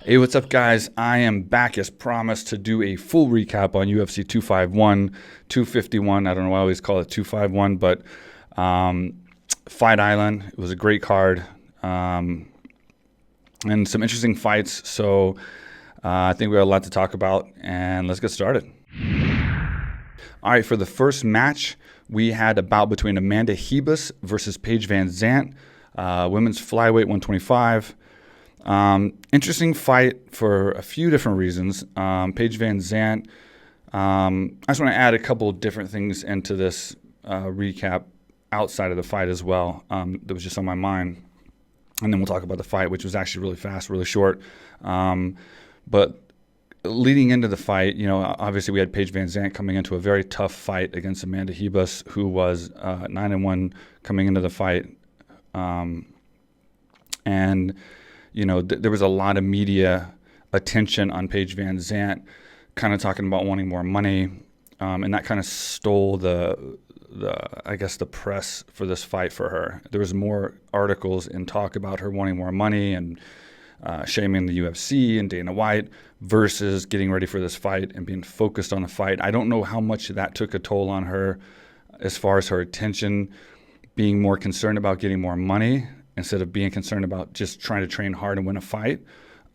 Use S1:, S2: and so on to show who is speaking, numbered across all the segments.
S1: Hey, what's up, guys? I am back as promised to do a full recap on UFC 251, 251. I don't know why I always call it 251, but Fight Island. It was a great card and some interesting fights. So I think we have a lot to talk about, and let's get started. All right, for the first match, we had a bout between Amanda Ribas versus Paige VanZant, women's flyweight 125. Interesting fight for a few different reasons. Paige VanZant, I just want to add a couple of different things into this recap outside of the fight as well that was just on my mind. And then we'll talk about the fight, which was actually really fast, really short. But leading into the fight, obviously we had Paige VanZant coming into a very tough fight against Amanda Ribas, who was 9-1 coming into the fight. There was a lot of media attention on Paige VanZant, kind of talking about wanting more money, and that kind of stole the press for this fight for her. There was more articles and talk about her wanting more money and shaming the UFC and Dana White versus getting ready for this fight and being focused on the fight. I don't know how much that took a toll on her as far as her attention, being more concerned about getting more money instead of being concerned about just trying to train hard and win a fight.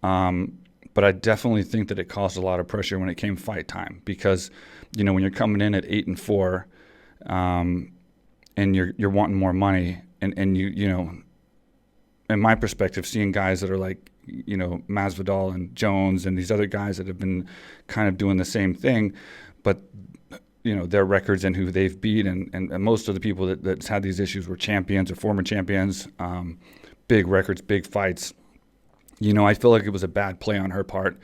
S1: But I definitely think that it caused a lot of pressure when it came fight time because, when you're coming in at 8-4 and you're wanting more money and you in my perspective, seeing guys that are like, Masvidal and Jones and these other guys that have been kind of doing the same thing, but their records and who they've beat, and most of the people that's had these issues were champions or former champions, big records, big fights. I feel like it was a bad play on her part,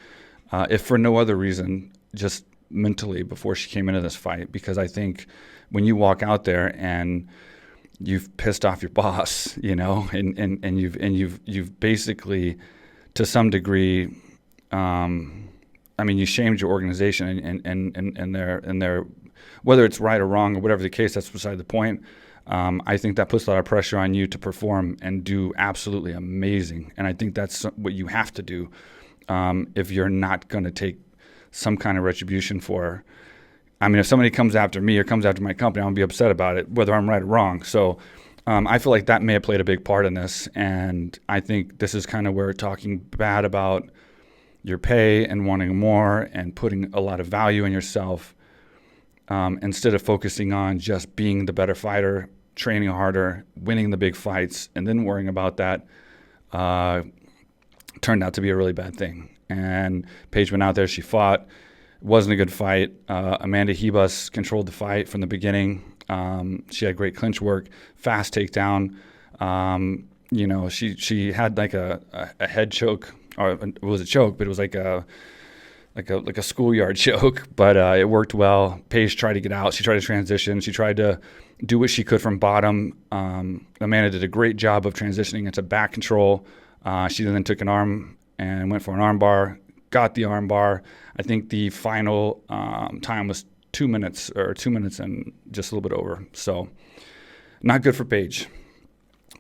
S1: if for no other reason, just mentally before she came into this fight, because I think when you walk out there and you've pissed off your boss, and you've basically, to some degree, you shamed your organization and their whether it's right or wrong or whatever the case, that's beside the point. I think that puts a lot of pressure on you to perform and do absolutely amazing. And I think that's what you have to do if you're not going to take some kind of retribution for her. If somebody comes after me or comes after my company, I'm going to be upset about it, whether I'm right or wrong. So I feel like that may have played a big part in this. And I think this is kind of where talking bad about your pay and wanting more and putting a lot of value in yourself, instead of focusing on just being the better fighter, training harder, winning the big fights, and then worrying about that, turned out to be a really bad thing. And Paige went out there, she fought. It wasn't a good fight. Amanda Ribas controlled the fight from the beginning. She had great clinch work, fast takedown. She had like a head choke, or it was a choke, but it was like a schoolyard choke, but it worked well. Paige tried to get out. She tried to transition. She tried to do what she could from bottom. Amanda did a great job of transitioning into back control. She then took an arm and went for an arm bar, got the arm bar. I think the final time was 2 minutes and just a little bit over. So not good for Paige.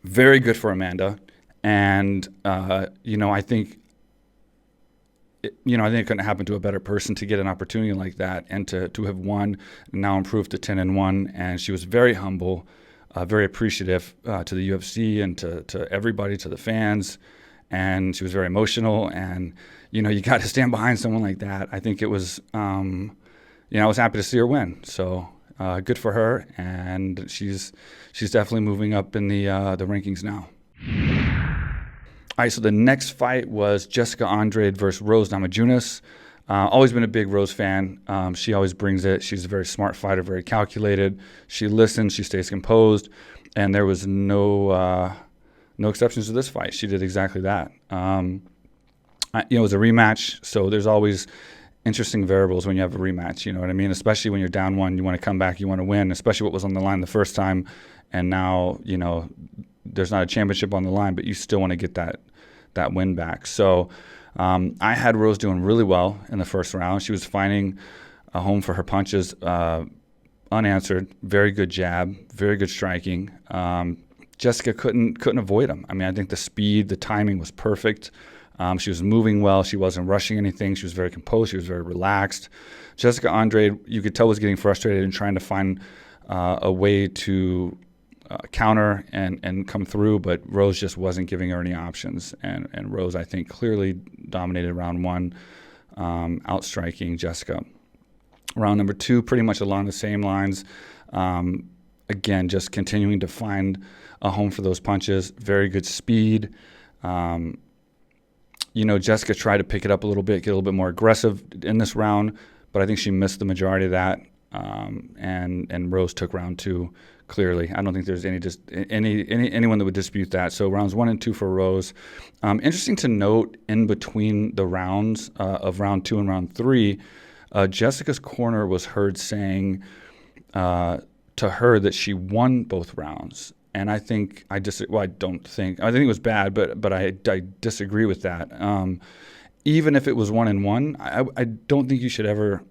S1: Very good for Amanda. And, I think it couldn't happen to a better person to get an opportunity like that and to have won and now improved to 10-1. And she was very humble, very appreciative to the UFC and to everybody, to the fans. And she was very emotional. And, you got to stand behind someone like that. I think it was, I was happy to see her win. So good for her. And she's definitely moving up in the rankings now. All right, so the next fight was Jéssica Andrade versus Rose Namajunas. Always been a big Rose fan. She always brings it. She's a very smart fighter, very calculated. She listens, she stays composed, and there was no exceptions to this fight. She did exactly that. It was a rematch, so there's always interesting variables when you have a rematch, you know what I mean? Especially when you're down one, you want to come back, you want to win, especially what was on the line the first time, and now, there's not a championship on the line, but you still want to get that win back. So I had Rose doing really well in the first round. She was finding a home for her punches, unanswered, very good jab, very good striking. Jéssica couldn't avoid them. I think the speed, the timing was perfect. She was moving well. She wasn't rushing anything. She was very composed. She was very relaxed. Jéssica Andrade, you could tell, was getting frustrated and trying to find a way to counter and come through, but Rose just wasn't giving her any options. And Rose, I think, clearly dominated round one, outstriking Jéssica. Round number two, pretty much along the same lines. Again, just continuing to find a home for those punches. Very good speed. Jéssica tried to pick it up a little bit, get a little bit more aggressive in this round, but I think she missed the majority of that. And Rose took round two clearly. I don't think there's anyone that would dispute that. So rounds 1 and 2 for Rose. Interesting to note, in between the rounds of round 2 and round 3, Jessica's corner was heard saying to her that she won both rounds. And I think I think it was bad, but I disagree with that. Even if it was 1-1, I don't think you should ever.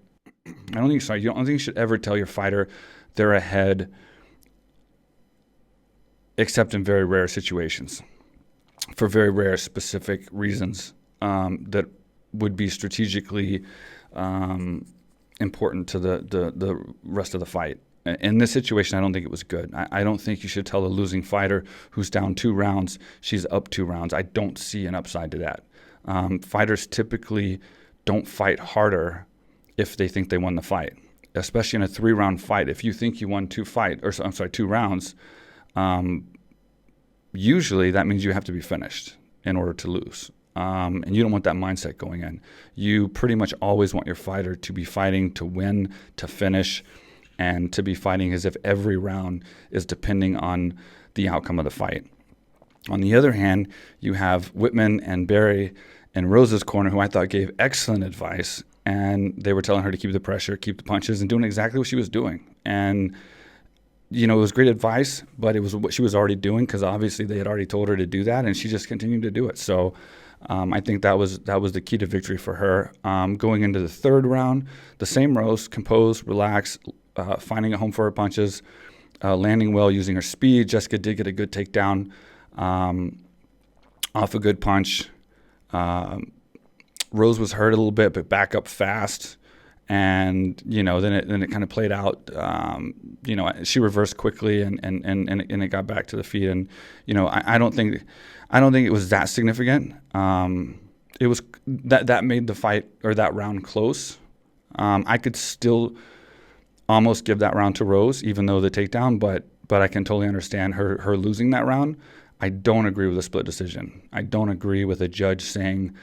S1: I don't think you should ever tell your fighter they're ahead, except in very rare situations, for very rare specific reasons that would be strategically important to the rest of the fight. In this situation, I don't think it was good. I don't think you should tell a losing fighter who's down 2 rounds, she's up 2 rounds. I don't see an upside to that. Fighters typically don't fight harder if they think they won the fight, especially in a 3-round fight. If you think you won 2 rounds, usually that means you have to be finished in order to lose. And you don't want that mindset going in. You pretty much always want your fighter to be fighting to win, to finish, and to be fighting as if every round is depending on the outcome of the fight. On the other hand, you have Whitman and Barry in Rose's corner, who I thought gave excellent advice, and they were telling her to keep the pressure, keep the punches, and doing exactly what she was doing. And it was great advice, but it was what she was already doing, because obviously they had already told her to do that, and she just continued to do it. So I think that was the key to victory for her. Going into the 3rd round, the same Rose, composed, relaxed, finding a home for her punches, landing well, using her speed. Jéssica did get a good takedown off a good punch. Rose was hurt a little bit, but back up fast. And then it kind of played out. She reversed quickly, and it got back to the feet. And I don't think it was that significant. It was that made the fight, or that round, close. I could still almost give that round to Rose, even though the takedown. But I can totally understand her losing that round. I don't agree with a split decision. I don't agree with a judge saying,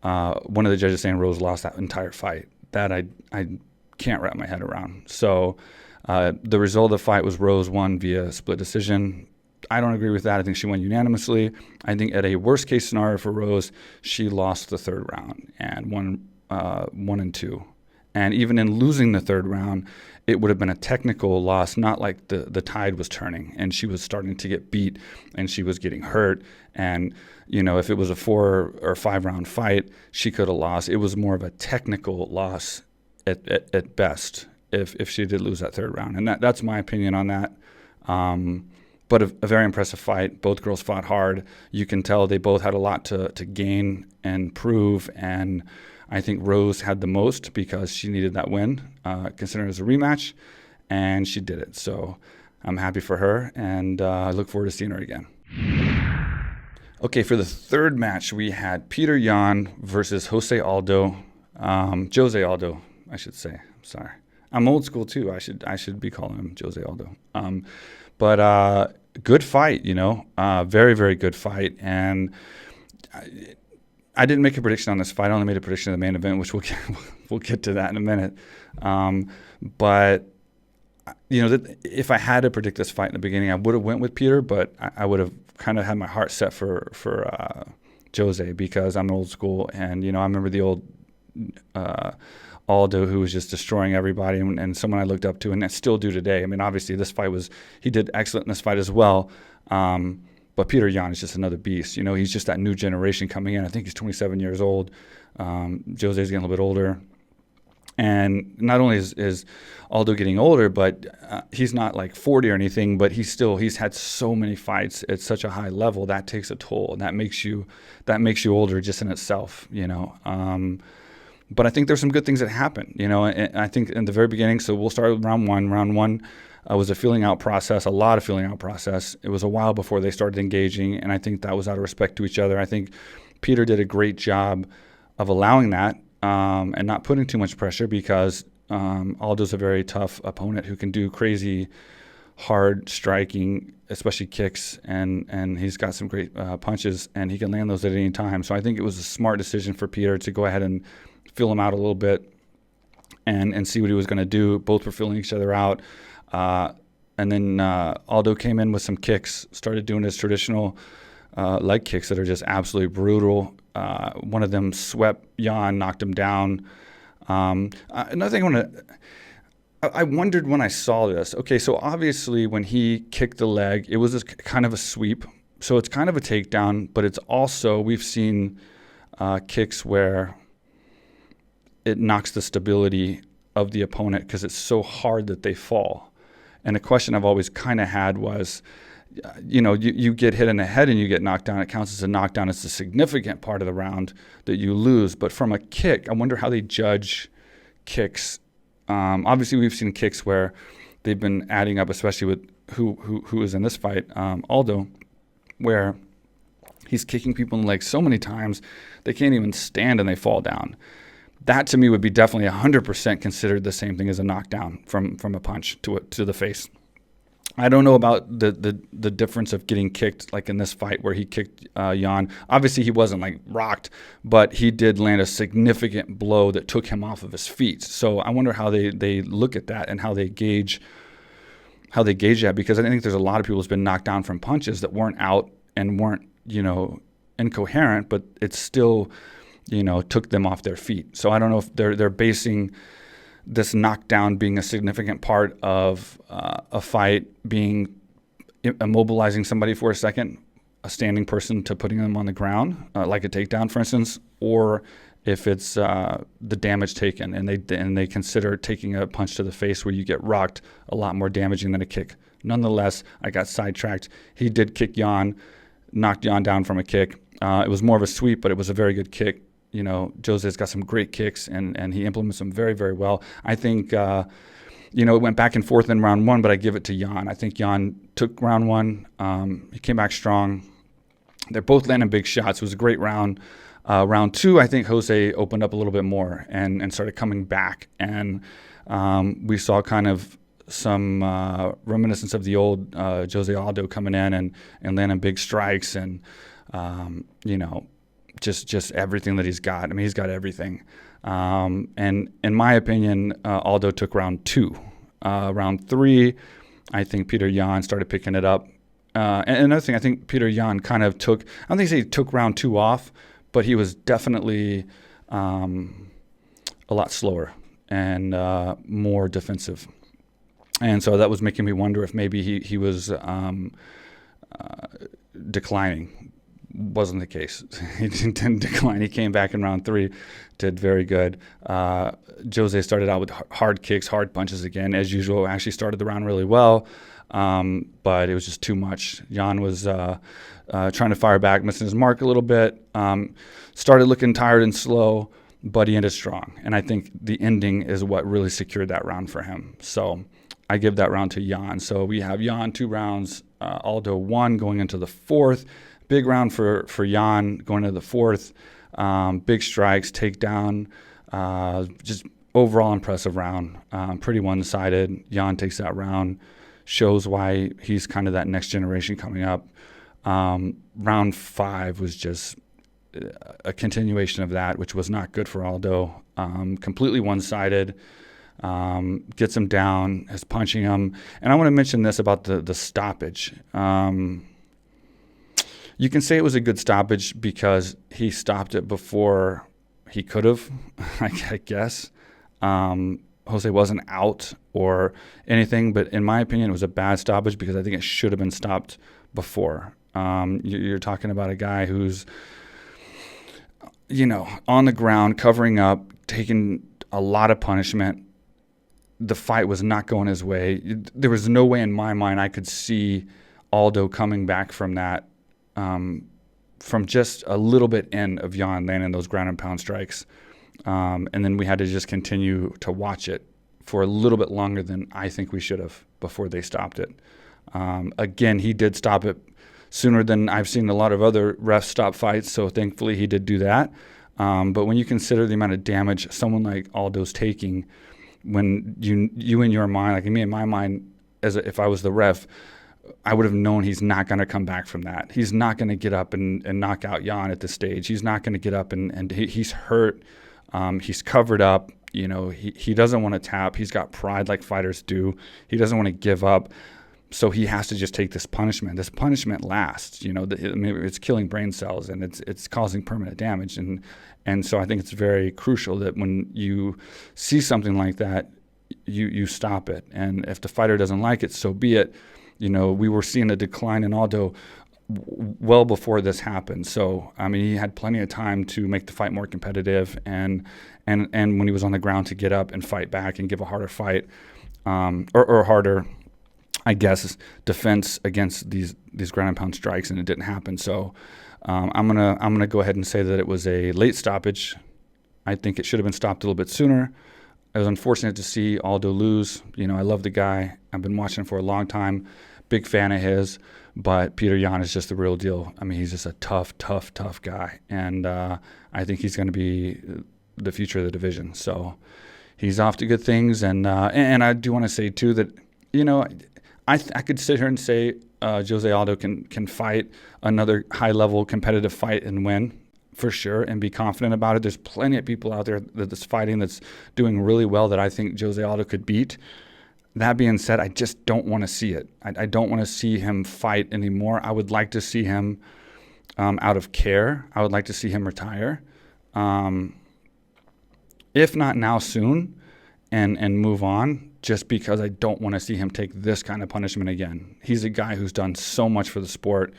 S1: one of the judges saying Rose lost that entire fight. That I can't wrap my head around. So the result of the fight was Rose won via split decision. I don't agree with that. I think she won unanimously. I think at a worst case scenario for Rose, she lost the 3rd round and won 1 and 2. And even in losing the 3rd round, it would have been a technical loss, not like the tide was turning and she was starting to get beat and she was getting hurt. And, if it was a 4 or 5 round fight, she could have lost. It was more of a technical loss at best if she did lose that 3rd round. And that's my opinion on that. But a very impressive fight. Both girls fought hard. You can tell they both had a lot to gain and prove. And I think Rose had the most because she needed that win, considering it was a rematch, and she did it. So I'm happy for her, and I look forward to seeing her again. Okay, for the 3rd match, we had Petr Yan versus José Aldo. José Aldo, I should say. I'm sorry. I'm old school too. I should be calling him José Aldo. But good fight, very, very good fight. And I didn't make a prediction on this fight. I only made a prediction of the main event, which we'll get to that in a minute. But if I had to predict this fight in the beginning, I would have went with Petr, but I would have kind of had my heart set for José, because I'm old school, and I remember the old Aldo, who was just destroying everybody, and someone I looked up to, and I still do today. I mean, obviously this fight he did excellent in this fight as well. But Petr Yan is just another beast. He's just that new generation coming in. I think he's 27 years old. José's getting a little bit older. And not only is Aldo getting older, but he's not like 40 or anything, but he's had so many fights at such a high level that takes a toll, and that makes you older just in itself, you know. But I think there's some good things that happen, you know. And I think in the very beginning, so we'll start with round one. Round one was a feeling out process, a lot of feeling out process. It was a while before they started engaging, and I think that was out of respect to each other. I think Petr did a great job of allowing that. And not putting too much pressure, because Aldo's a very tough opponent who can do crazy hard striking, especially kicks, and he's got some great punches, and he can land those at any time. So I think it was a smart decision for Petr to go ahead and feel him out a little bit and see what he was going to do. Both were feeling each other out. And then Aldo came in with some kicks, started doing his traditional leg kicks that are just absolutely brutal. One of them swept Jan, knocked him down. Another thing I wondered when I saw this. Okay, so obviously when he kicked the leg, it was kind of a sweep. So it's kind of a takedown, but it's also, we've seen kicks where it knocks the stability of the opponent because it's so hard that they fall. And the question I've always kind of had was, you know, you get hit in the head and you get knocked down. It counts as a knockdown. It's a significant part of the round that you lose. But from a kick, I wonder how they judge kicks. Obviously, we've seen kicks where they've been adding up, especially with who is in this fight, Aldo, where he's kicking people in the legs so many times they can't even stand and they fall down. That to me would be definitely 100% considered the same thing as a knockdown from a punch to the face. I don't know about the difference of getting kicked, like in this fight where he kicked Jan. Obviously, he wasn't like rocked, but he did land a significant blow that took him off of his feet. So I wonder how they look at that and how they gauge that, because I think there's a lot of people who's been knocked down from punches that weren't out and weren't, you know, incoherent, but it still, you know, took them off their feet. So I don't know if they're basing this knockdown being a significant part of a fight, being immobilizing somebody for a second, a standing person to putting them on the ground, like a takedown, for instance, or if it's the damage taken, and they consider taking a punch to the face where you get rocked a lot more damaging than a kick. Nonetheless, I got sidetracked. He did kick Jan, knocked Jan down from a kick. It was more of a sweep, but it was a very good kick. You know, Jose's got some great kicks, and he implements them very, very well. I think, you know, it went back and forth in round one, but I give it to Jan. I think Jan took round one. He came back strong. They're both landing big shots. It was a great round. Round two, I think Jose opened up a little bit more and started coming back. And we saw kind of some reminiscence of the old Jose Aldo coming in and landing big strikes and, you know, just everything that he's got. I mean, he's got everything. And in my opinion, Aldo took round two. Round three, I think Petr Yan started picking it up. And another thing, I think Petr Yan kind of took, I don't think he took round two off, but he was definitely a lot slower and more defensive. And so that was making me wonder if maybe he was declining. Wasn't the case. He didn't decline. He came back in round three, did very good. Jose started out with hard kicks, hard punches again, as usual. Actually started the round really well, but it was just too much. Jan was trying to fire back, missing his mark a little bit. Started looking tired and slow, but he ended strong. And I think the ending is what really secured that round for him. So I give that round to Jan. So we have Jan 2 rounds, Aldo 1 going into the fourth. Big round for Jan going into the fourth. Big strikes, takedown, just overall impressive round. Pretty one-sided. Jan takes that round, shows why he's kind of that next generation coming up. Round 5 was just a continuation of that, which was not good for Aldo. Completely one-sided. Gets him down, is punching him. And I want to mention this about the stoppage. You can say it was a good stoppage because he stopped it before he could have, I guess. Jose wasn't out or anything, but in my opinion, it was a bad stoppage because I think it should have been stopped before. You're talking about a guy who's, you know, on the ground, covering up, taking a lot of punishment. The fight was not going his way. There was no way in my mind I could see Aldo coming back from that, from just a little bit in of Jan landing those ground and pound strikes. And then we had to just continue to watch it for a little bit longer than I think we should have before they stopped it. Again, he did stop it sooner than I've seen a lot of other refs stop fights, so thankfully he did do that. But when you consider the amount of damage someone like Aldo's taking, when you in your mind, like me in my mind, if I was the ref, I would have known he's not going to come back from that. He's not going to get up and knock out Jan at this stage. He's not going to get up and he's hurt. He's covered up. You know, he doesn't want to tap. He's got pride like fighters do. He doesn't want to give up. So he has to just take this punishment. This punishment lasts. You know, it's killing brain cells and it's causing permanent damage. And so I think it's very crucial that when you see something like that, you stop it. And if the fighter doesn't like it, so be it. You know, we were seeing a decline in Aldo well before this happened. So, I mean, he had plenty of time to make the fight more competitive and when he was on the ground to get up and fight back and give a harder fight, or harder, I guess, defense against these ground and pound strikes, and it didn't happen. So I'm gonna go ahead and say that it was a late stoppage. I think it should have been stopped a little bit sooner. It was unfortunate to see Aldo lose. You know, I love the guy. I've been watching him for a long time. Big fan of his. But Petr Yan is just the real deal. I mean, he's just a tough guy. And I think he's going to be the future of the division. So he's off to good things. And I do want to say, too, that, you know, I could sit here and say Jose Aldo can fight another high-level competitive fight and win, for sure, and be confident about it. There's plenty of people out there that's fighting that's doing really well that I think Jose Aldo could beat. That being said, I just don't want to see it. I don't want to see him fight anymore. I would like to see him out of care. I would like to see him retire. If not now, soon, and move on, just because I don't want to see him take this kind of punishment again. He's a guy who's done so much for the sport.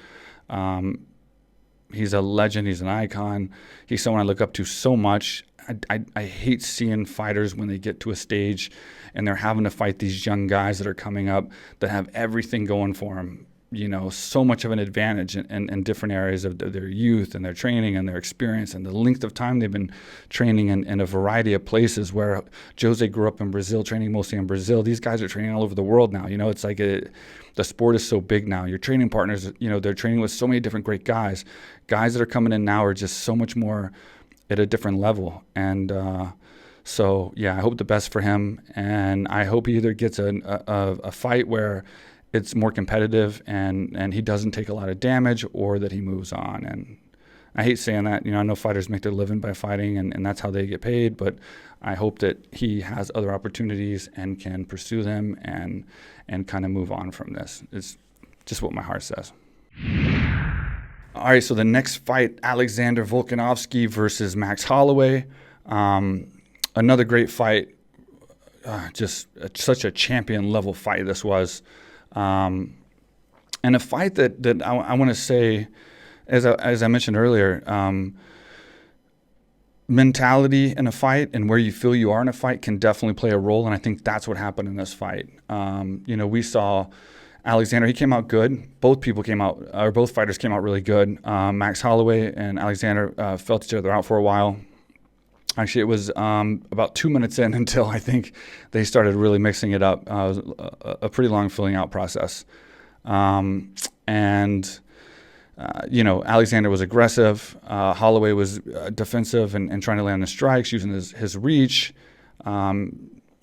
S1: He's a legend. He's an icon. He's someone I look up to so much. I hate seeing fighters when they get to a stage and they're having to fight these young guys that are coming up that have everything going for them. You know, so much of an advantage in different areas of their youth and their training and their experience and the length of time they've been training in a variety of places. Where Jose grew up in Brazil, training mostly in Brazil. These guys are training all over the world now. You know, it's like the sport is so big now. Your training partners, you know, they're training with so many different great guys. Guys that are coming in now are just so much more at a different level. And so, yeah, I hope the best for him. And I hope he either gets a fight where it's more competitive and he doesn't take a lot of damage, or that he moves on. And I hate saying that. You know, I know fighters make their living by fighting, and that's how they get paid. But I hope that he has other opportunities and can pursue them and kind of move on from this. It's just what my heart says. All right, so the next fight, Alexander Volkanovski versus Max Holloway. Another great fight. Just such a champion-level fight this was. And a fight that I want to say, as I mentioned earlier, mentality in a fight and where you feel you are in a fight can definitely play a role, and I think that's what happened in this fight. You know, we saw Alexander, he came out good. Both fighters came out really good. Max Holloway and Alexander felt each other out for a while. Actually, it was about 2 minutes in until I think they started really mixing it up. It was a pretty long filling out process. You know, Alexander was aggressive. Holloway was defensive and trying to land the strikes, using his reach.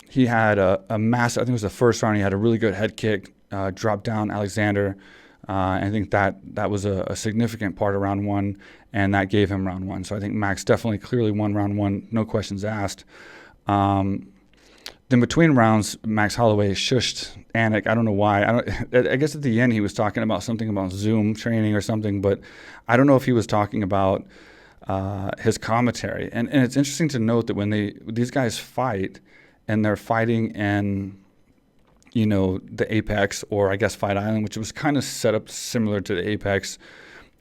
S1: He had a massive, I think it was the first round, he had a really good head kick, dropped down Alexander. I think that was a significant part of round one, and that gave him round one. So I think Max definitely clearly won round one, no questions asked. Then between rounds, Max Holloway shushed Anik. I don't know why. I guess at the end he was talking about something about Zoom training or something, but I don't know if he was talking about his commentary. And it's interesting to note that when these guys fight, and they're fighting in, you know, the Apex, or I guess Fight Island, which was kind of set up similar to the Apex.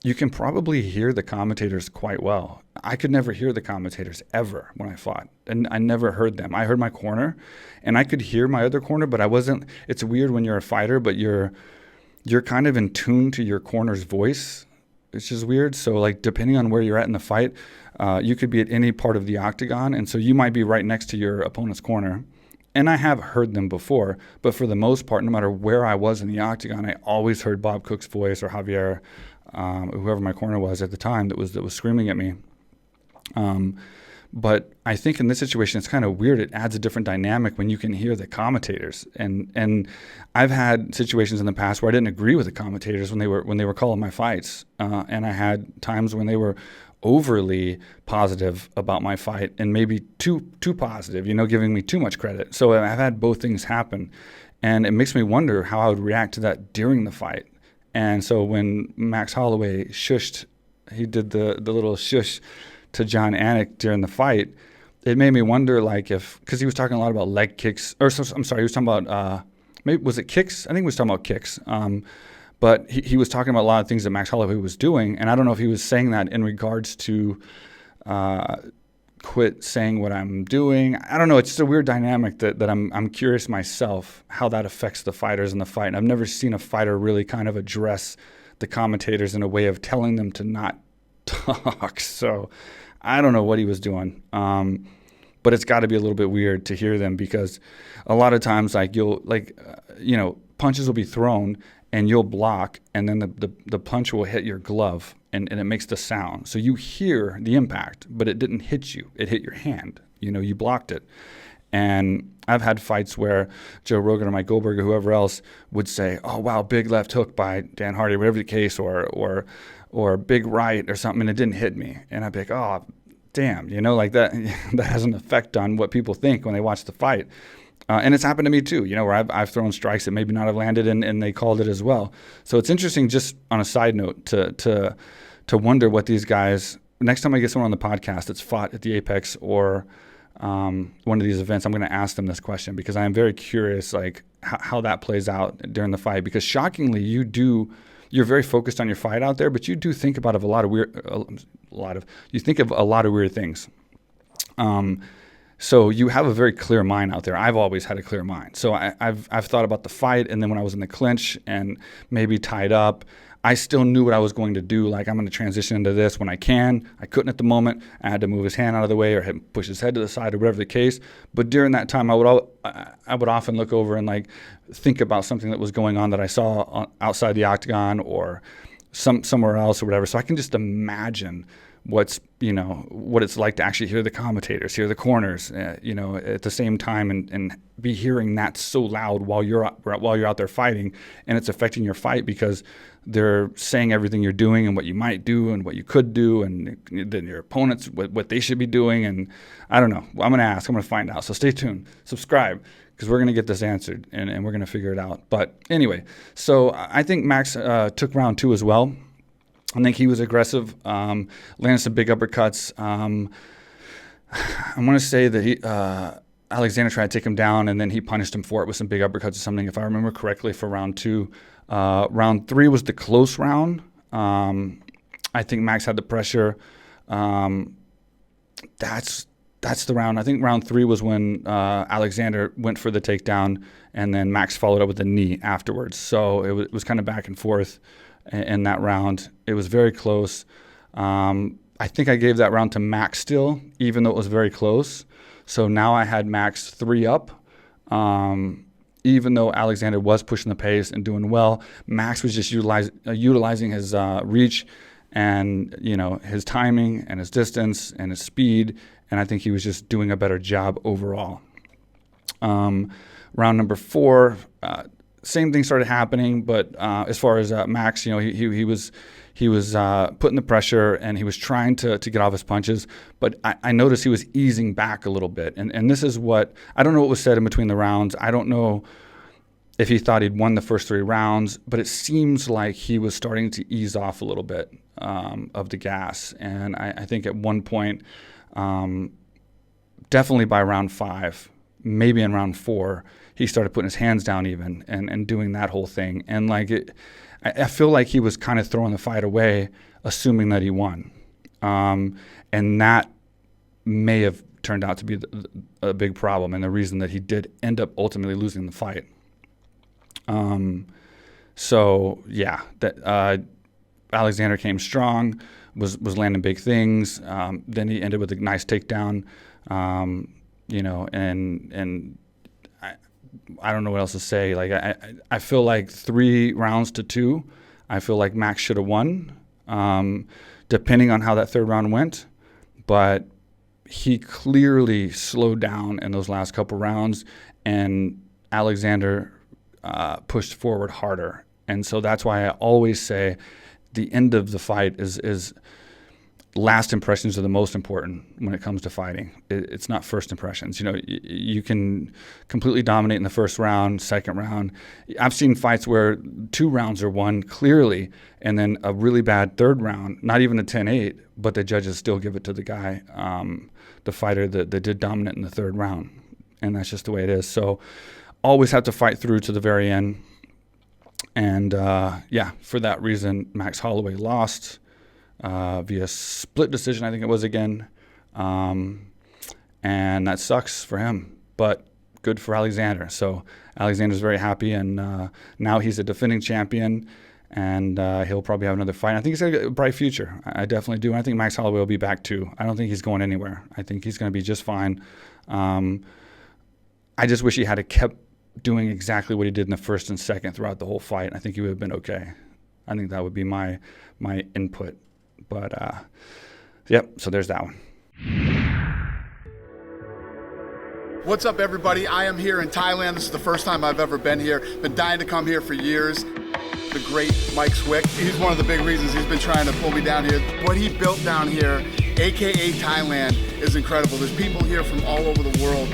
S1: you can probably hear the commentators quite well. I could never hear the commentators ever when I fought, and I never heard them. I heard my corner, and I could hear my other corner, but I wasn't. It's weird when you're a fighter, but you're kind of in tune to your corner's voice. It's just weird. So like depending on where you're at in the fight, you could be at any part of the octagon, and so you might be right next to your opponent's corner. And I have heard them before, but for the most part, no matter where I was in the octagon, I always heard Bob Cook's voice or Javier, whoever my corner was at the time that was screaming at me. But I think in this situation, it's kind of weird. It adds a different dynamic when you can hear the commentators. And I've had situations in the past where I didn't agree with the commentators when they were calling my fights. And I had times when they were overly positive about my fight and maybe too positive, giving me too much credit. So I've had both things happen. And it makes me wonder how I would react to that during the fight. And so when Max Holloway shushed, he did the little shush to John Anik during the fight, it made me wonder, like, because he was talking a lot about leg kicks, he was talking about, maybe, was it kicks? I think he was talking about kicks. But he was talking about a lot of things that Max Holloway was doing, and I don't know if he was saying that in regards to quit saying what I'm doing. I don't know. It's just a weird dynamic that I'm curious myself how that affects the fighters in the fight. And I've never seen a fighter really kind of address the commentators in a way of telling them to not talk. So I don't know what he was doing. But it's got to be a little bit weird to hear them, because a lot of times, like, punches will be thrown and you'll block, and then the punch will hit your glove, and it makes the sound. So you hear the impact, but it didn't hit you. It hit your hand. You blocked it. And I've had fights where Joe Rogan or Mike Goldberg or whoever else would say, "Oh, wow, big left hook by Dan Hardy," whatever the case, or big right or something, and it didn't hit me. And I'd be like, "Oh, damn," like that has an effect on what people think when they watch the fight. And it's happened to me too, where I've thrown strikes that maybe not have landed, and they called it as well. So it's interesting, just on a side note, to wonder what these guys, next time I get someone on the podcast that's fought at the Apex or one of these events, I'm going to ask them this question, because I am very curious, like, how that plays out during the fight. Because shockingly, you're very focused on your fight out there, but you do think about a lot of weird things. So you have a very clear mind out there. I've always had a clear mind. So I've thought about the fight, and then when I was in the clinch and maybe tied up, I still knew what I was going to do. Like, I'm going to transition into this when I can. I couldn't at the moment. I had to move his hand out of the way or push his head to the side or whatever the case. But during that time, I would often look over and, like, think about something that was going on that I saw outside the octagon or somewhere else or whatever. So I can just imagine what it's like to actually hear the commentators, hear the corners, at the same time, and be hearing that so loud while you're out there fighting, and it's affecting your fight because they're saying everything you're doing and what you might do and what you could do, and then your opponents what they should be doing. And I don't know. I'm going to find out. So stay tuned, subscribe, because we're going to get this answered and we're going to figure it out. But anyway, so I think Max took round 2 as well. I think he was aggressive, landed some big uppercuts. I want to say that Alexander tried to take him down, and then he punished him for it with some big uppercuts or something, if I remember correctly, for round 2. Round 3 was the close round. I think Max had the pressure. That's the round. I think round 3 was when Alexander went for the takedown, and then Max followed up with a knee afterwards. So it was kind of back and forth in that round. It was very close. I think I gave that round to Max still, even though it was very close. So now I had Max 3 up. Even though Alexander was pushing the pace and doing well, Max was just utilizing his reach and his timing and his distance and his speed, and I think he was just doing a better job overall. Round number 4, same thing started happening, but as far as Max, he was putting the pressure, and he was trying to get off his punches, but I noticed he was easing back a little bit, and this is what I don't know what was said in between the rounds. I don't know if he thought he'd won the first 3 rounds, but it seems like he was starting to ease off a little bit of the gas, and I think at one point, definitely by round 5, maybe in round 4, he started putting his hands down even and doing that whole thing. And I feel like he was kind of throwing the fight away, assuming that he won. And that may have turned out to be a big problem and the reason that he did end up ultimately losing the fight. So yeah, that Alexander came strong, was landing big things. Then he ended with a nice takedown, and I don't know what else to say. Like I feel like 3 rounds to 2, I feel like Max should have won, depending on how that third round went. But he clearly slowed down in those last couple rounds, and Alexander pushed forward harder. And so that's why I always say the end of the fight is last impressions are the most important when it comes to fighting. It's not first impressions. You can completely dominate in the first round, second round. I've seen fights where 2 rounds are won clearly, and then a really bad third round, not even a 10-8, but the judges still give it to the guy, the fighter that did dominate in the third round. And that's just the way it is. So always have to fight through to the very end. And for that reason, Max Holloway lost via split decision, I think it was again. And that sucks for him, but good for Alexander. So Alexander's very happy, and now he's a defending champion, and he'll probably have another fight. I think he's got a bright future. I definitely do. I think Max Holloway will be back too. I don't think he's going anywhere. I think he's going to be just fine. I just wish he had kept doing exactly what he did in the first and second throughout the whole fight. I think he would have been okay. I think that would be my input. But, so there's that one.
S2: What's up, everybody? I am here in Thailand. This is the first time I've ever been here. Been dying to come here for years. The great Mike Swick, he's one of the big reasons he's been trying to pull me down here. What he built down here, AKA Thailand, is incredible. There's people here from all over the world.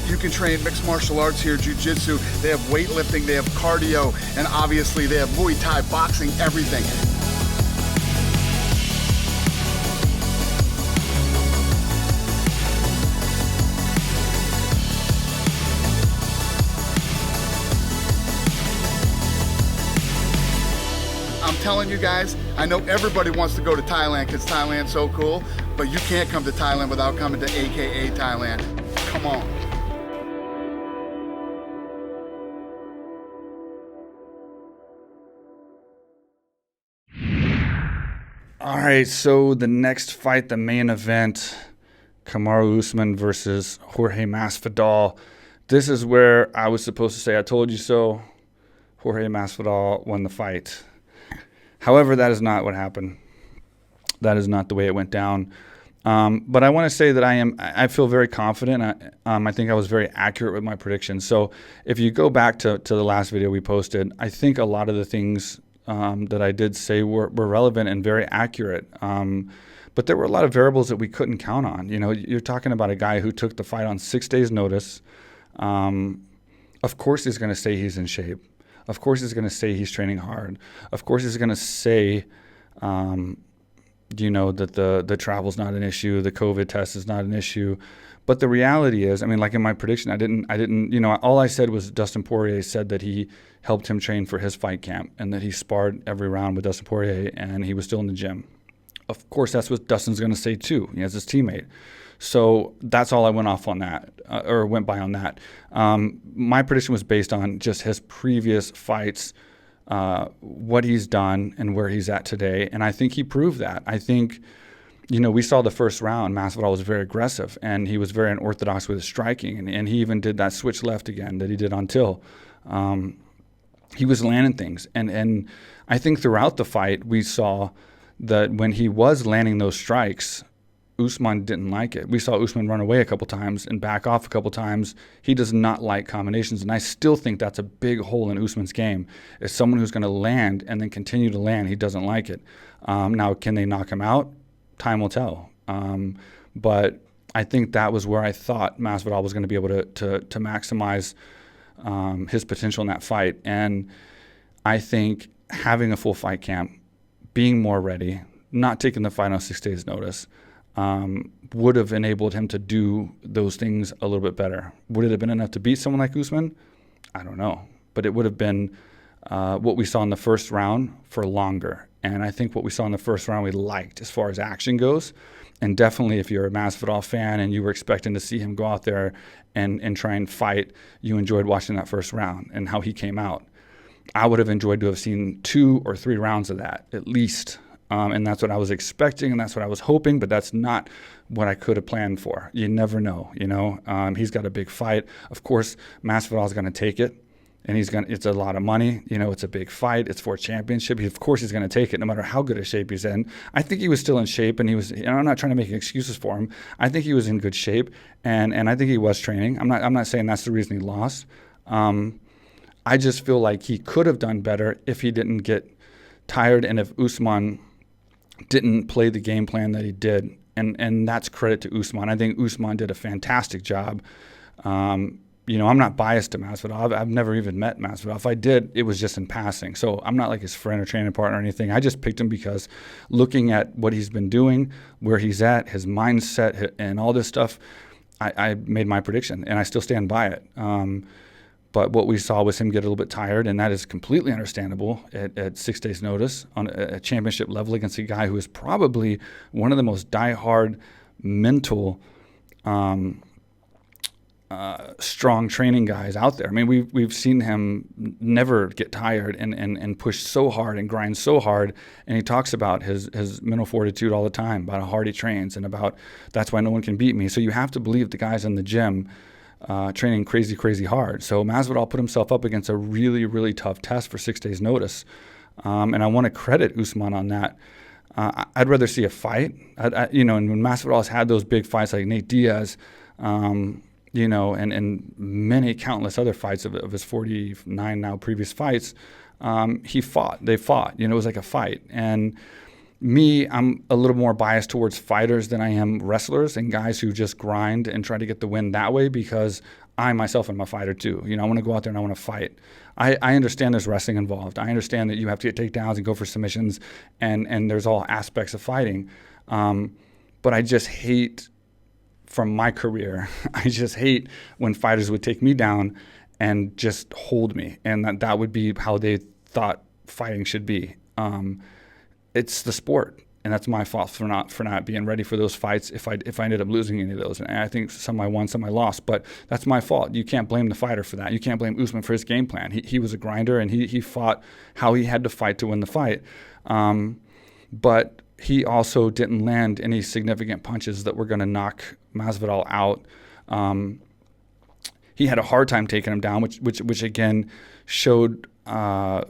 S2: You can train mixed martial arts here, jiu-jitsu. They have weightlifting, they have cardio, and obviously they have Muay Thai, boxing, everything. I'm telling you guys, I know everybody wants to go to Thailand because Thailand's so cool, but you can't come to Thailand without coming to AKA Thailand. Come on.
S1: All right, so the next fight, the main event, Kamaru Usman versus Jorge Masvidal. This is where I was supposed to say, I told you so. Jorge Masvidal won the fight. However, that is not what happened. That is not the way it went down. But I want to say that I feel very confident. I think I was very accurate with my predictions. So if you go back to the last video we posted, I think a lot of the things that I did say were relevant and very accurate. But there were a lot of variables that we couldn't count on. You're talking about a guy who took the fight on 6 days' notice. Of course he's going to say he's in shape. Of course he's going to say he's training hard. Of course he's going to say, that the travel's not an issue, the COVID test is not an issue. But the reality is, like in my prediction, I didn't, all I said was Dustin Poirier said that he helped him train for his fight camp and that he sparred every round with Dustin Poirier and he was still in the gym. Of course, that's what Dustin's going to say too. He has his teammate. So that's all I went off on that, or went by on that. My prediction was based on just his previous fights, what he's done and where he's at today. And I think he proved that. I think, we saw the first round, Masvidal was very aggressive and he was very unorthodox with his striking. And he even did that switch left again that he did on Till. He was landing things. And I think throughout the fight, we saw that when he was landing those strikes, Usman didn't like it. We saw Usman run away a couple times and back off a couple times. He does not like combinations, and I still think that's a big hole in Usman's game. Is someone who's going to land and then continue to land. He doesn't like it. Now, can they knock him out? Time will tell. But I think that was where I thought Masvidal was going to be able to maximize his potential in that fight. And I think having a full fight camp, being more ready, not taking the fight on 6 days' notice, would have enabled him to do those things a little bit better. Would it have been enough to beat someone like Usman? I don't know. But it would have been what we saw in the first round for longer. And I think what we saw in the first round we liked as far as action goes. And definitely if you're a Masvidal fan and you were expecting to see him go out there and try and fight, you enjoyed watching that first round and how he came out. I would have enjoyed to have seen 2 or 3 rounds of that at least. And that's what I was expecting and that's what I was hoping, but that's not what I could have planned for. You never know, you know. He's got a big fight. Of course, Masvidal is going to take it. And it's a lot of money, you know, it's a big fight, it's for a championship. Of course he's going to take it no matter how good a shape he's in. I think he was still in shape and I'm not trying to make excuses for him. I think he was in good shape and I think he was training. I'm not saying that's the reason he lost. I just feel like he could have done better if he didn't get tired and if Usman didn't play the game plan that he did. And that's credit to Usman. I think Usman did a fantastic job. You know, I'm not biased to Masvidal. I've never even met Masvidal. If I did, it was just in passing. So I'm not like his friend or training partner or anything. I just picked him because looking at what he's been doing, where he's at, his mindset, and all this stuff, I made my prediction, and I still stand by it. But what we saw was him get a little bit tired, and that is completely understandable at 6 days' notice on a championship level against a guy who is probably one of the most diehard mental strong training guys out there. I mean, we've seen him never get tired and push so hard and grind so hard. And he talks about his mental fortitude all the time, about how hard he trains and about that's why no one can beat me. So you have to believe the guys in the gym training crazy, crazy hard. So Masvidal put himself up against a really, really tough test for 6 days' notice. And I want to credit Usman on that. I'd rather see a fight. You know, and when Masvidal has had those big fights like Nate Diaz, you know, and many countless other fights of his 49 now previous fights, they fought, you know, it was like a fight. And me, I'm a little more biased towards fighters than I am wrestlers and guys who just grind and try to get the win that way because I myself am a fighter too. You know, I want to go out there and I want to fight. I understand there's wrestling involved. I understand that you have to get takedowns and go for submissions and there's all aspects of fighting. But I just hate from my career, I just hate when fighters would take me down and just hold me, and that would be how they thought fighting should be. It's the sport, and that's my fault for not being ready for those fights if I ended up losing any of those. And I think some I won, some I lost, but that's my fault. You can't blame the fighter for that. You can't blame Usman for his game plan. He was a grinder, and he fought how he had to fight to win the fight. But he also didn't land any significant punches that were going to knock Masvidal out. He had a hard time taking him down, which again showed how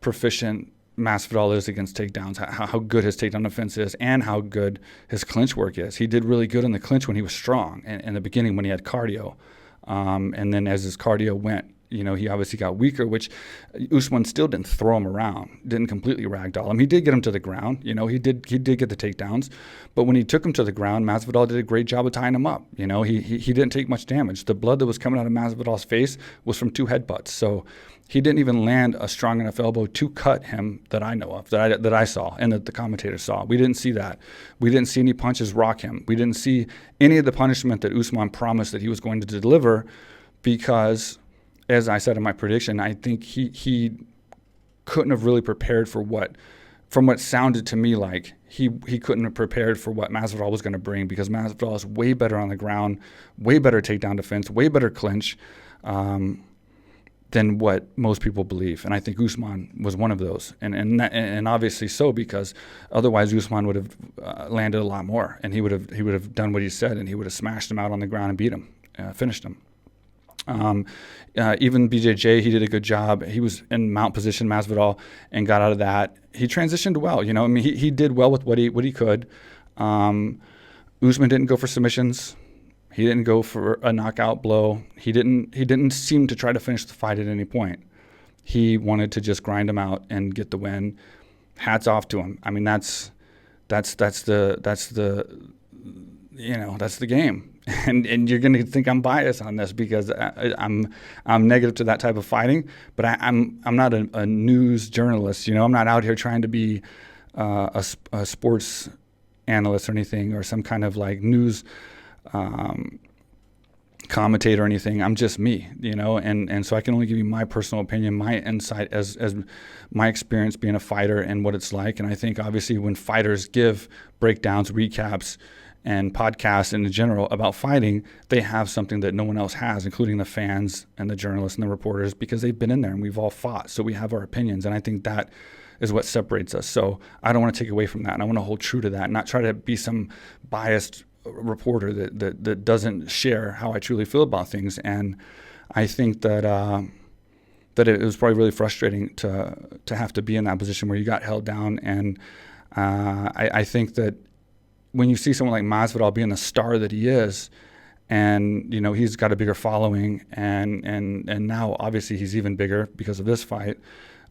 S1: proficient Masvidal is against takedowns, how good his takedown defense is, and how good his clinch work is. He did really good in the clinch when he was strong, and in the beginning when he had cardio. And then as his cardio went, you know, he obviously got weaker, which Usman still didn't throw him around, didn't completely ragdoll him. He did get him to the ground. You know, he did get the takedowns. But when he took him to the ground, Masvidal did a great job of tying him up. You know, he didn't take much damage. The blood that was coming out of Masvidal's face was from 2 headbutts. So he didn't even land a strong enough elbow to cut him that I know of, that I saw and that the commentators saw. We didn't see that. We didn't see any punches rock him. We didn't see any of the punishment that Usman promised that he was going to deliver because, as I said in my prediction, I think he couldn't have really prepared for from what sounded to me like he couldn't have prepared for what Masvidal was going to bring, because Masvidal is way better on the ground, way better takedown defense, way better clinch than what most people believe. And I think Usman was one of those, and obviously so, because otherwise Usman would have landed a lot more, and he would have done what he said, and he would have smashed him out on the ground and beat him, finished him. Even BJJ, he did a good job. He was in mount position, Masvidal, and got out of that. He transitioned well. You know, I mean, he did well with what he could. Usman didn't go for submissions. He didn't go for a knockout blow. He didn't seem to try to finish the fight at any point. He wanted to just grind him out and get the win. Hats off to him. I mean, that's the game. And you're going to think I'm biased on this because I'm negative to that type of fighting, but I'm not a news journalist. You know, I'm not out here trying to be a sports analyst or anything, or some kind of like news commentator or anything. I'm just me, and so I can only give you my personal opinion, my insight as my experience being a fighter and what it's like. And I think obviously when fighters give breakdowns, recaps, and podcasts in general about fighting, they have something that no one else has, including the fans and the journalists and the reporters, because they've been in there and we've all fought. So we have our opinions. And I think that is what separates us. So I don't want to take away from that. And I want to hold true to that, not try to be some biased reporter that doesn't share how I truly feel about things. And I think that it was probably really frustrating to have to be in that position where you got held down. And I think that when you see someone like Masvidal being the star that he is, and he's got a bigger following, and now obviously he's even bigger because of this fight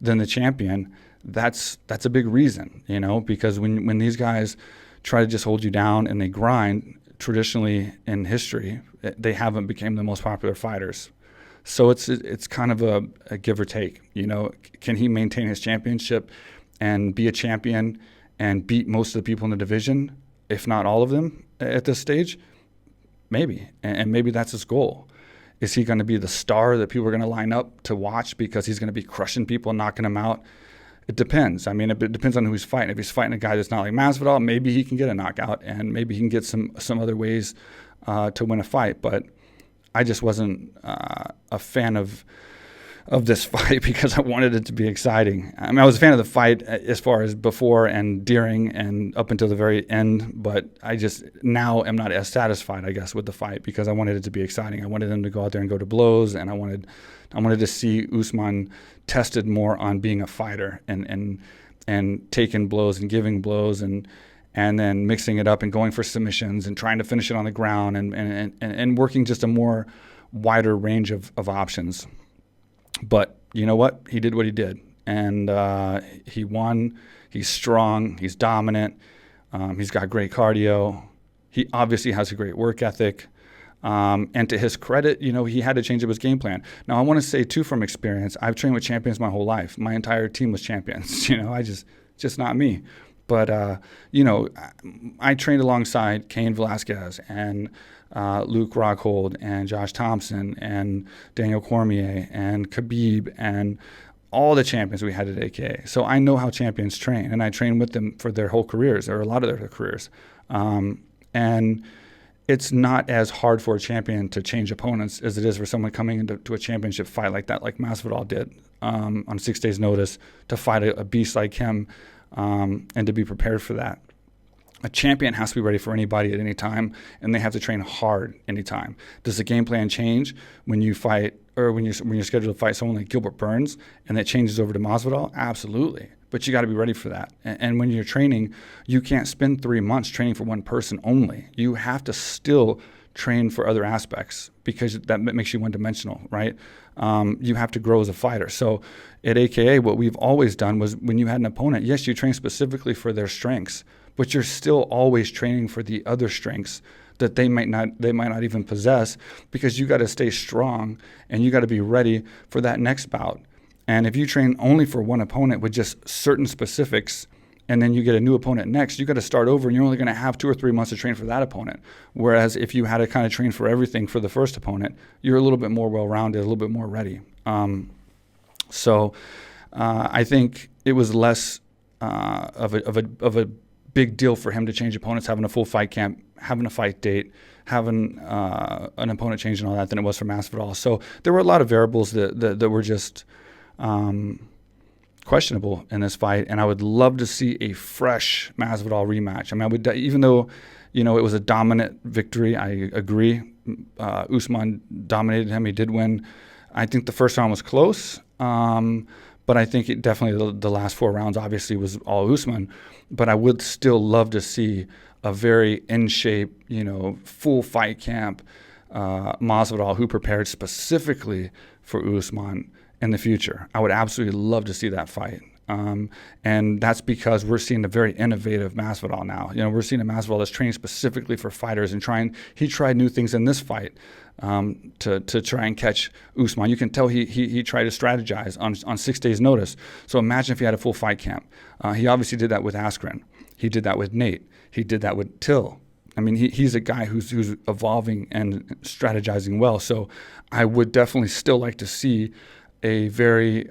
S1: than the champion. That's a big reason, because when these guys try to just hold you down and they grind, traditionally in history, they haven't become the most popular fighters. So it's kind of a give or take. Can he maintain his championship and be a champion and beat most of the people in the division, if not all of them at this stage? Maybe. And maybe that's his goal. Is he going to be the star that people are going to line up to watch because he's going to be crushing people, knocking them out? It depends. I mean, it depends on who he's fighting. If he's fighting a guy that's not like Masvidal, maybe he can get a knockout, and maybe he can get some other ways to win a fight. But I just wasn't a fan of this fight because I wanted it to be exciting. I mean, I was a fan of the fight as far as before and during and up until the very end, but I just now am not as satisfied, I guess, with the fight because I wanted it to be exciting. I wanted them to go out there and go to blows, and I wanted to see Usman tested more on being a fighter and taking blows and giving blows and then mixing it up and going for submissions and trying to finish it on the ground and working just a more wider range of options. But you know what? He did what he did, and he won. He's strong. He's dominant. He's got great cardio. He obviously has a great work ethic. And to his credit, he had to change up his game plan. Now, I want to say, too, from experience, I've trained with champions my whole life. My entire team was champions. I just not me. But, I trained alongside Cain Velasquez and Luke Rockhold and Josh Thompson and Daniel Cormier and Khabib and all the champions we had at AKA. So I know how champions train, and I train with them for their whole careers, or a lot of their careers. And it's not as hard for a champion to change opponents as it is for someone coming into a championship fight like that, like Masvidal did on 6 days' notice, to fight a beast like him and to be prepared for that. A champion has to be ready for anybody at any time, and they have to train hard anytime. Does the game plan change when you fight, or when you're scheduled to fight someone like Gilbert Burns, and that changes over to Masvidal? Absolutely. But you got to be ready for that. And when you're training, you can't spend 3 months training for one person only. You have to still train for other aspects because that makes you one-dimensional, right? You have to grow as a fighter. So at AKA, what we've always done was when you had an opponent, yes, you train specifically for their strengths, but you're still always training for the other strengths that they might not even possess, because you got to stay strong and you got to be ready for that next bout. And if you train only for one opponent with just certain specifics, and then you get a new opponent next, you got to start over, and you're only going to have 2 or 3 months to train for that opponent. Whereas if you had to kind of train for everything for the first opponent, you're a little bit more well-rounded, a little bit more ready. So I think it was less of a big deal for him to change opponents, having a full fight camp, having a fight date, having an opponent change and all that, than it was for Masvidal. So there were a lot of variables that were just questionable in this fight, and I would love to see a fresh Masvidal rematch. I mean, I would, even though it was a dominant victory, I agree. Usman dominated him. He did win. I think the first round was close, but I think definitely the last 4 rounds obviously was all Usman. But I would still love to see a very in shape, full fight camp Masvidal who prepared specifically for Usman in the future. I would absolutely love to see that fight. And that's because we're seeing a very innovative Masvidal now. We're seeing a Masvidal that's training specifically for fighters, and he tried new things in this fight to try and catch Usman. You can tell he tried to strategize on 6 days' notice. So imagine if he had a full fight camp. He obviously did that with Askren. He did that with Nate. He did that with Till. I mean, he's a guy who's evolving and strategizing well. So I would definitely still like to see a very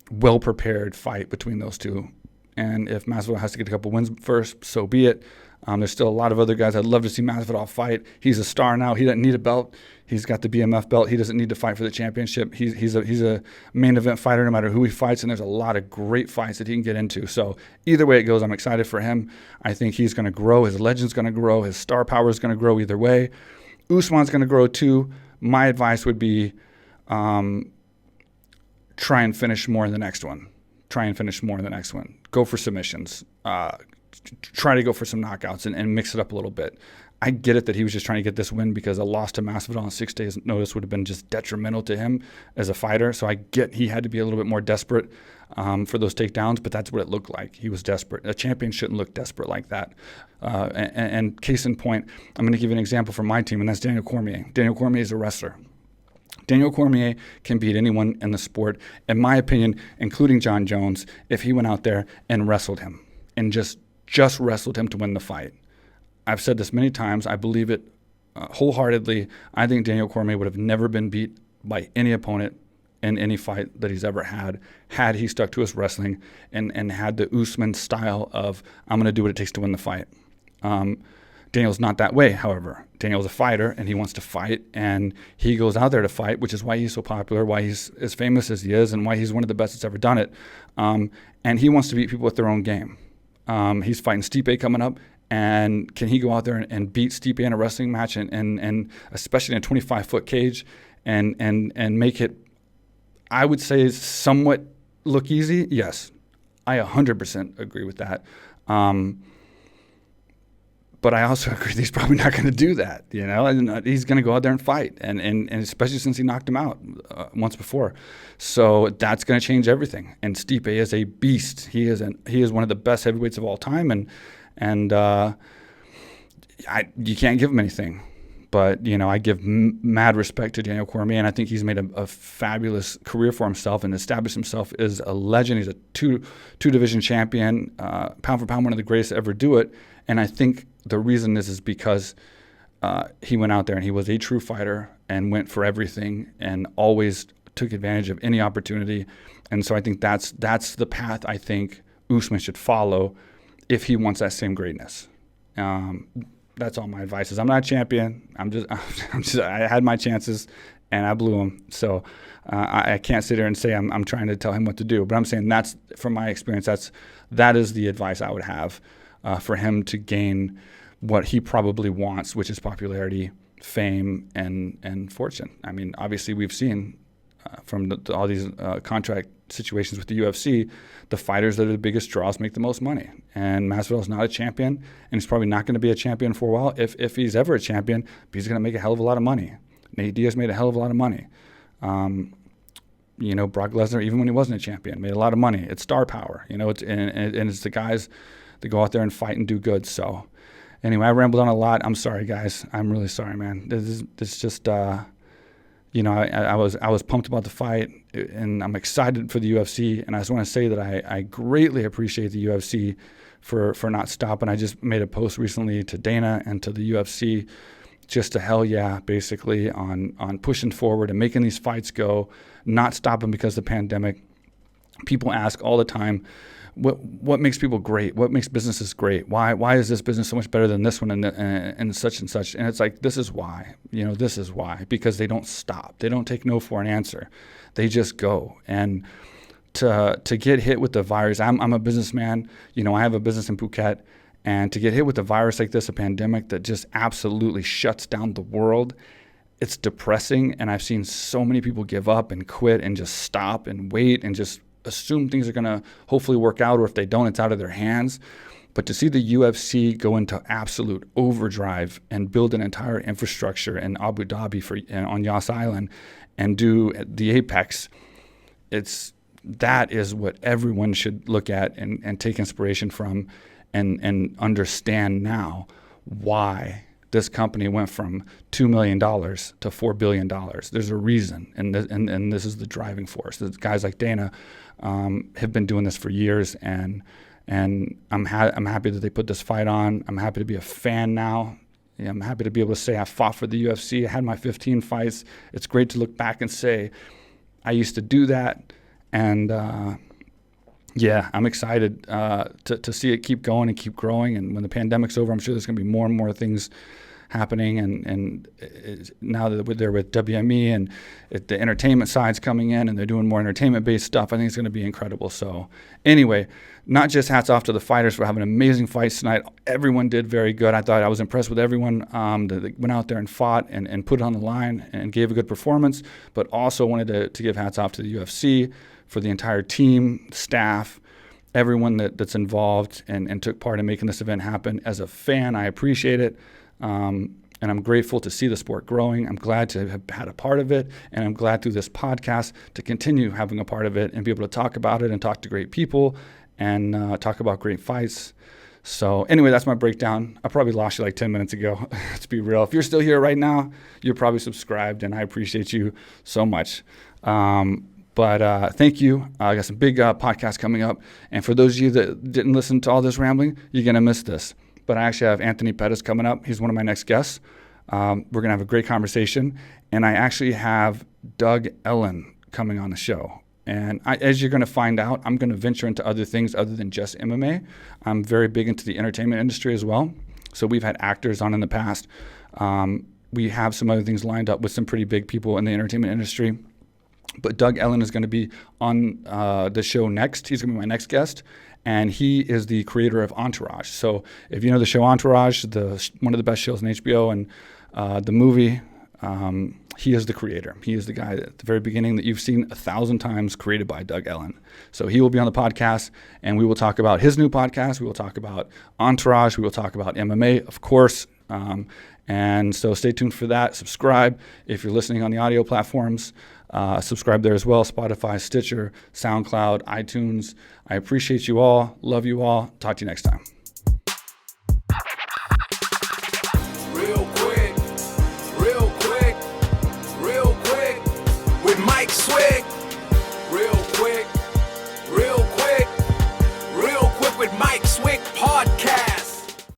S1: well-prepared fight between those two. And if Masvidal has to get a couple wins first, so be it. There's still a lot of other guys I'd love to see Masvidal fight. He's a star now. He doesn't need a belt. He's got the BMF belt. He doesn't need to fight for the championship. He's a main event fighter no matter who he fights, and there's a lot of great fights that he can get into. So either way it goes, I'm excited for him. I think he's going to grow. His legend's going to grow. His star power is going to grow either way. Usman's going to grow too. My advice would be try and finish more in the next one. Go for submissions. Try to go for some knockouts and mix it up a little bit. I get it that he was just trying to get this win because a loss to Masvidal on 6 days' notice would have been just detrimental to him as a fighter. So I get he had to be a little bit more desperate for those takedowns, but that's what it looked like. He was desperate. A champion shouldn't look desperate like that. And case in point, I'm going to give you an example from my team, and that's Daniel Cormier. Daniel Cormier is a wrestler. Daniel Cormier can beat anyone in the sport, in my opinion, including John Jones, if he went out there and wrestled him and just wrestled him to win the fight. I've said this many times. I believe it wholeheartedly. I think Daniel Cormier would have never been beat by any opponent in any fight that he's ever had he stuck to his wrestling and had the Usman style of, I'm going to do what it takes to win the fight. Daniel's not that way, however. Daniel's a fighter, and he wants to fight, and he goes out there to fight, which is why he's so popular, why he's as famous as he is, and why he's one of the best that's ever done it. And he wants to beat people with their own game. He's fighting Stipe coming up, and can he go out there and beat Stipe in a wrestling match and especially in a 25-foot cage and make it, I would say, somewhat look easy? Yes, I 100% agree with that. But I also agree that he's probably not going to do that, and he's going to go out there and fight, and especially since he knocked him out once before. So that's going to change everything. And Stipe is a beast. He is one of the best heavyweights of all time, and you can't give him anything. But, I give mad respect to Daniel Cormier, and I think he's made a fabulous career for himself and established himself as a legend. He's a two-division champion, pound for pound, one of the greatest to ever do it. And I think the reason is because he went out there and he was a true fighter and went for everything and always took advantage of any opportunity. And so I think that's the path I think Usman should follow if he wants that same greatness. That's all my advice is. I'm not a champion. I had my chances and I blew them. So I can't sit here and say I'm trying to tell him what to do. But I'm saying that's, from my experience, that is the advice I would have for him to gain what he probably wants, which is popularity, fame, and fortune. I mean, obviously we've seen from all these contract situations with the UFC, the fighters that are the biggest draws make the most money. And Masvidal's not a champion, and he's probably not going to be a champion for a while. If he's ever a champion, he's going to make a hell of a lot of money. Nate Diaz made a hell of a lot of money. Brock Lesnar, even when he wasn't a champion, made a lot of money. It's star power, it's the guys that go out there and fight and do good. So anyway, I rambled on a lot. I'm sorry, guys. I'm really sorry, man. This is just, I was pumped about the fight, and I'm excited for the UFC. And I just want to say that I greatly appreciate the UFC for not stopping. I just made a post recently to Dana and to the UFC, just to hell yeah, basically on pushing forward and making these fights go, not stopping because of the pandemic. People ask all the time, what makes people great? What makes businesses great? Why is this business so much better than this one and such and such? And it's like, this is why. This is why. Because they don't stop. They don't take no for an answer. They just go. And to get hit with the virus, I'm a businessman. I have a business in Phuket. And to get hit with a virus like this, a pandemic that just absolutely shuts down the world, it's depressing. And I've seen so many people give up and quit and just stop and wait and just assume things are going to hopefully work out, or if they don't, it's out of their hands. But to see the UFC go into absolute overdrive and build an entire infrastructure in Abu Dhabi on Yas Island and do the Apex, that is what everyone should look at and take inspiration from and understand now why this company went from $2 million to $4 billion. There's a reason, and this is the driving force. The guys like Dana have been doing this for years, and And I'm happy that they put this fight on. I'm happy to be a fan now. Yeah, I'm happy to be able to say I fought for the UFC. I had my 15 fights. It's great to look back and say I used to do that. And yeah, I'm excited to see it keep going and keep growing. And when the pandemic's over, I'm sure there's going to be more and more things happening. And now that they're with WME and the entertainment side's coming in and they're doing more entertainment-based stuff, I think it's going to be incredible. So anyway, not just hats off to the fighters for having amazing fights tonight. Everyone did very good. I thought I was impressed with everyone that went out there and fought and put it on the line and gave a good performance, but also wanted to give hats off to the UFC for the entire team, staff, everyone that's involved and took part in making this event happen. As a fan, I appreciate it. And I'm grateful to see the sport growing. I'm glad to have had a part of it, and I'm glad through this podcast to continue having a part of it and be able to talk about it and talk to great people and talk about great fights. So anyway, that's my breakdown. I probably lost you like 10 minutes ago. Let's be real. If you're still here right now, you're probably subscribed, and I appreciate you so much. But thank you. I got some big podcasts coming up. And for those of you that didn't listen to all this rambling, you're going to miss this. But I actually have Anthony Pettis coming up. He's one of my next guests. We're going to have a great conversation. And I actually have Doug Ellen coming on the show. And as you're going to find out, I'm going to venture into other things other than just MMA. I'm very big into the entertainment industry as well. So we've had actors on in the past. We have some other things lined up with some pretty big people in the entertainment industry. But Doug Ellen is going to be on the show next. He's going to be my next guest. And he is the creator of Entourage. So if you know the show Entourage, one of the best shows on HBO, and the movie, he is the creator. He is the guy at the very beginning that you've seen 1,000 times, created by Doug Ellen. So he will be on the podcast, and we will talk about his new podcast. We will talk about Entourage. We will talk about MMA, of course. And so stay tuned for that. Subscribe if you're listening on the audio platforms. Subscribe there as well. Spotify, Stitcher, SoundCloud, iTunes. I appreciate you all. Love you all. Talk to you next time.
S3: Real quick, with Mike Swick.